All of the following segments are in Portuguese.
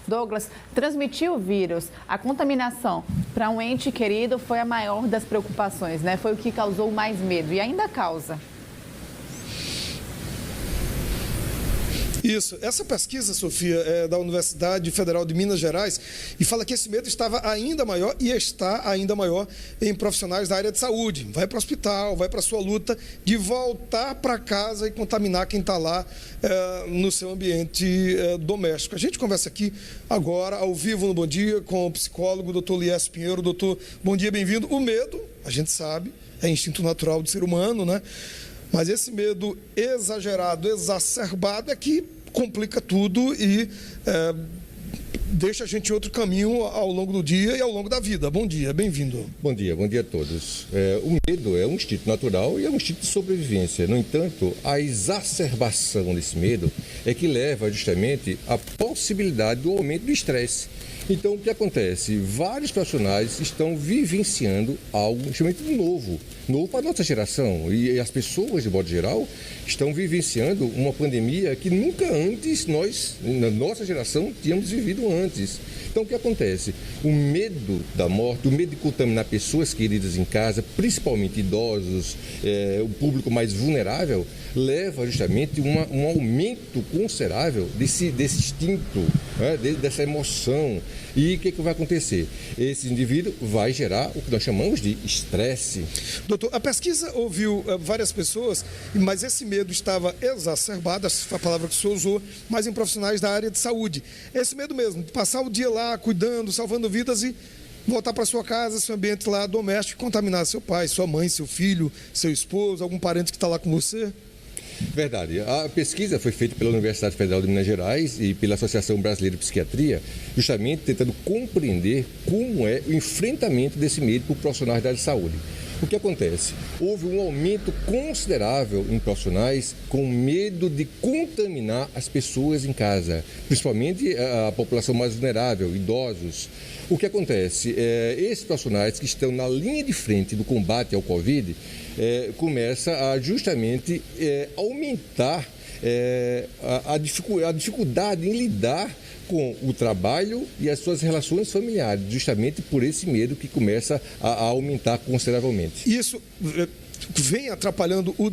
Douglas, transmitir o vírus, a contaminação para um ente querido foi a maior das preocupações, né? Foi o que causou mais medo e ainda causa. Isso. Essa pesquisa, Sofia, é da Universidade Federal de Minas Gerais e fala que esse medo estava ainda maior e está ainda maior em profissionais da área de saúde. Vai para o hospital, vai para a sua luta de voltar para casa e contaminar quem está lá no seu ambiente doméstico. A gente conversa aqui agora, ao vivo no Bom Dia, com o psicólogo, doutor Lies Pinheiro. Doutor, bom dia, bem-vindo. O medo, a gente sabe, é instinto natural do ser humano, né? Mas esse medo exagerado, exacerbado, é que complica tudo e deixa a gente em outro caminho ao longo do dia e ao longo da vida. Bom dia, bem-vindo. Bom dia a todos. O medo é um instinto natural e é um instinto de sobrevivência. No entanto, a exacerbação desse medo é que leva justamente à possibilidade do aumento do estresse. Então, o que acontece? Vários profissionais estão vivenciando algo extremamente novo para a nossa geração. E as pessoas, de modo geral, estão vivenciando uma pandemia que nunca antes nós, na nossa geração, tínhamos vivido antes. Então, o que acontece? O medo da morte, o medo de contaminar pessoas queridas em casa, principalmente idosos, o público mais vulnerável, leva justamente um aumento considerável desse instinto, né? Dessa emoção. E o que vai acontecer? Esse indivíduo vai gerar o que nós chamamos de estresse. Doutor, a pesquisa ouviu várias pessoas, mas esse medo estava exacerbado, essa foi a palavra que o senhor usou, mas em profissionais da área de saúde. Esse medo mesmo, de passar o dia lá cuidando, salvando vidas e voltar para sua casa, seu ambiente lá doméstico, e contaminar seu pai, sua mãe, seu filho, seu esposo, algum parente que está lá com você. Verdade. A pesquisa foi feita pela Universidade Federal de Minas Gerais e pela Associação Brasileira de Psiquiatria, justamente tentando compreender como é o enfrentamento desse medo por profissionais da área de saúde. O que acontece? Houve um aumento considerável em profissionais com medo de contaminar as pessoas em casa, principalmente a população mais vulnerável, idosos. O que acontece? Esses profissionais que estão na linha de frente do combate ao Covid começa a justamente aumentar a dificuldade em lidar com o trabalho e as suas relações familiares, justamente por esse medo que começa a aumentar consideravelmente. Isso vem atrapalhando o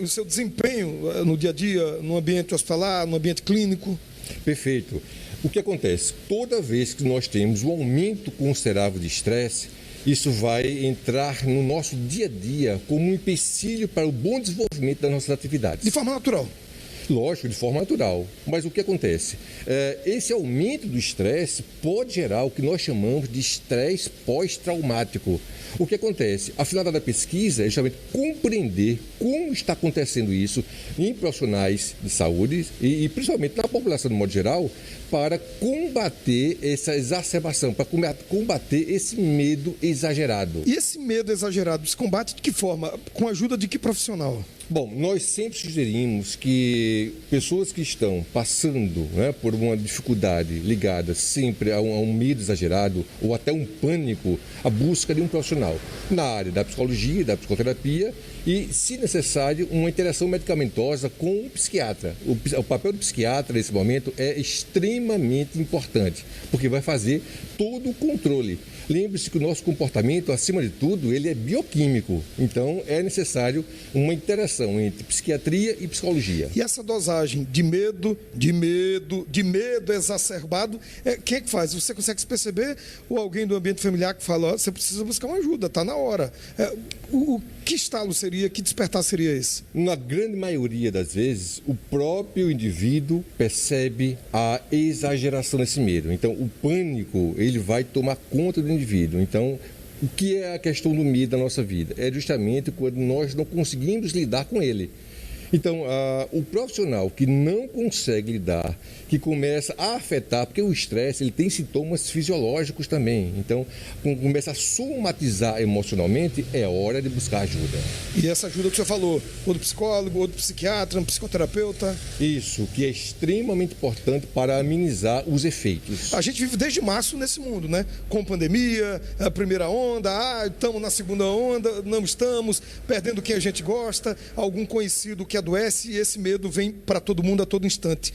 seu desempenho no dia a dia, no ambiente hospitalar, no ambiente clínico? Perfeito. O que acontece? Toda vez que nós temos um aumento considerável de estresse, isso vai entrar no nosso dia a dia como um empecilho para o bom desenvolvimento das nossas atividades. De forma natural? Lógico, de forma natural. Mas o que acontece? Esse aumento do estresse pode gerar o que nós chamamos de estresse pós-traumático. O que acontece? A finalidade da pesquisa é justamente compreender como está acontecendo isso em profissionais de saúde e principalmente na população de modo geral, para combater essa exacerbação, para combater esse medo exagerado. E esse medo exagerado se combate de que forma? Com a ajuda de que profissional? Bom, nós sempre sugerimos que pessoas que estão passando, né, por uma dificuldade ligada sempre a um medo exagerado ou até um pânico, a busca de um profissional na área da psicologia, da psicoterapia e, se necessário, uma interação medicamentosa com o psiquiatra. O papel do psiquiatra nesse momento é extremamente importante, porque vai fazer todo o controle. Lembre-se que o nosso comportamento, acima de tudo, ele é bioquímico. Então, é necessário uma interação entre psiquiatria e psicologia. E essa dosagem de medo exacerbado, quem é que faz? Você consegue se perceber? Ou alguém do ambiente familiar que fala, você precisa buscar uma ajuda, está na hora. Que estalo seria, que despertar seria esse? Na grande maioria das vezes, o próprio indivíduo percebe a exageração desse medo. Então, o pânico, ele vai tomar conta do indivíduo. Então, o que é a questão do medo da nossa vida? É justamente quando nós não conseguimos lidar com ele. Então, o profissional que não consegue lidar, que começa a afetar, porque o estresse ele tem sintomas fisiológicos também, então começa a somatizar emocionalmente, é hora de buscar ajuda. E essa ajuda que o senhor falou, ou do psicólogo, ou do psiquiatra, um psicoterapeuta? Isso, que é extremamente importante para amenizar os efeitos. A gente vive desde março nesse mundo, né? Com pandemia, a primeira onda, estamos na segunda onda, não estamos, perdendo quem a gente gosta, algum conhecido que que adoece e esse medo vem para todo mundo a todo instante.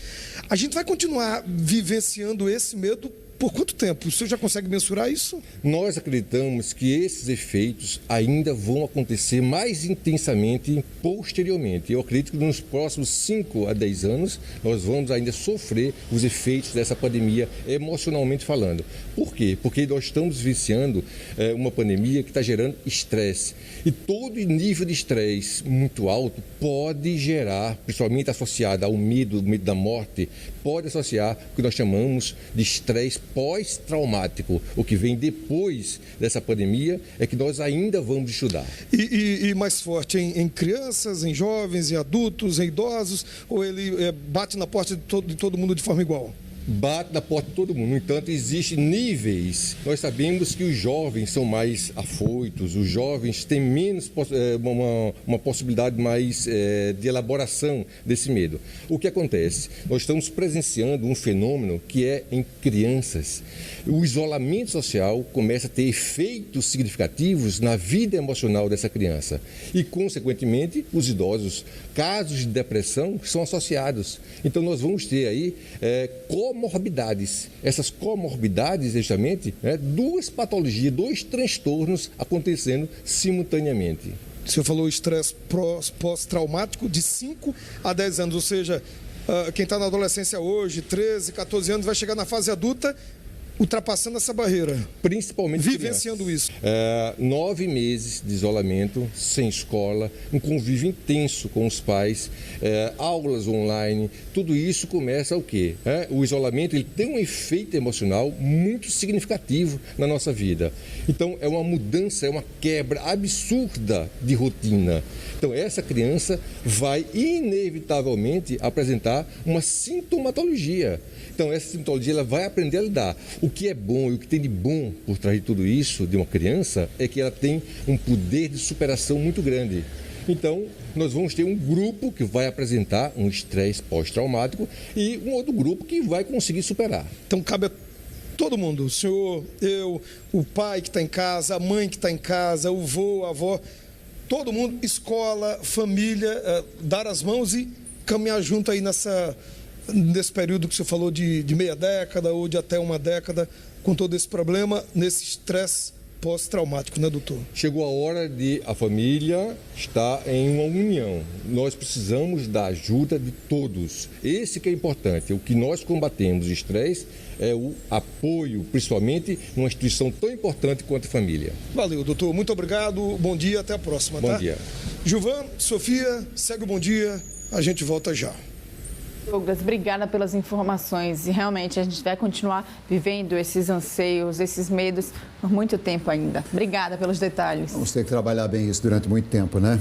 A gente vai continuar vivenciando esse medo por quanto tempo? O senhor já consegue mensurar isso? Nós acreditamos que esses efeitos ainda vão acontecer mais intensamente posteriormente. Eu acredito que nos próximos 5 a 10 anos nós vamos ainda sofrer os efeitos dessa pandemia emocionalmente falando. Por quê? Porque nós estamos vivenciando uma pandemia que está gerando estresse. E todo nível de estresse muito alto pode gerar, principalmente associado ao medo da morte, pode associar o que nós chamamos de estresse pós-traumático. O que vem depois dessa pandemia é que nós ainda vamos estudar. E mais forte, em crianças, em jovens, em adultos, em idosos, ou ele bate na porta de todo mundo de forma igual? Bate na porta de todo mundo. No entanto, existem níveis. Nós sabemos que os jovens são mais afoitos, os jovens têm menos uma possibilidade mais de elaboração desse medo. O que acontece? Nós estamos presenciando um fenômeno que é em crianças. O isolamento social começa a ter efeitos significativos na vida emocional dessa criança. E, consequentemente, os idosos, casos de depressão são associados. Então, nós vamos ter aí comorbidades. Essas comorbidades, justamente, duas patologias, 2 transtornos acontecendo simultaneamente. O senhor falou estresse pós-traumático de 5 a 10 anos, ou seja, quem está na adolescência hoje, 13, 14 anos, vai chegar na fase adulta ultrapassando essa barreira. Principalmente vivenciando crianças. isso. 9 meses de isolamento, sem escola, um convívio intenso com os pais, aulas online, tudo isso começa o quê? O isolamento ele tem um efeito emocional muito significativo na nossa vida. Então, é uma mudança, é uma quebra absurda de rotina. Então, essa criança vai inevitavelmente apresentar uma sintomatologia. Então, essa sintomatologia ela vai aprender a lidar. O que é bom e o que tem de bom por trás de tudo isso, de uma criança, é que ela tem um poder de superação muito grande. Então, nós vamos ter um grupo que vai apresentar um estresse pós-traumático e um outro grupo que vai conseguir superar. Então, cabe a todo mundo, o senhor, eu, o pai que está em casa, a mãe que está em casa, o vô, a avó, todo mundo, escola, família, dar as mãos e caminhar junto aí nesse período que você falou de meia década ou de até uma década, com todo esse problema, nesse estresse pós-traumático, né, doutor? Chegou a hora de a família estar em uma união. Nós precisamos da ajuda de todos. Esse que é importante. O que nós combatemos o estresse é o apoio, principalmente numa instituição tão importante quanto a família. Valeu, doutor. Muito obrigado. Bom dia. Até a próxima. Bom dia. Gilvan, Sofia, segue o bom dia. A gente volta já. Douglas, obrigada pelas informações e realmente a gente vai continuar vivendo esses anseios, esses medos por muito tempo ainda. Obrigada pelos detalhes. Vamos ter que trabalhar bem isso durante muito tempo, né?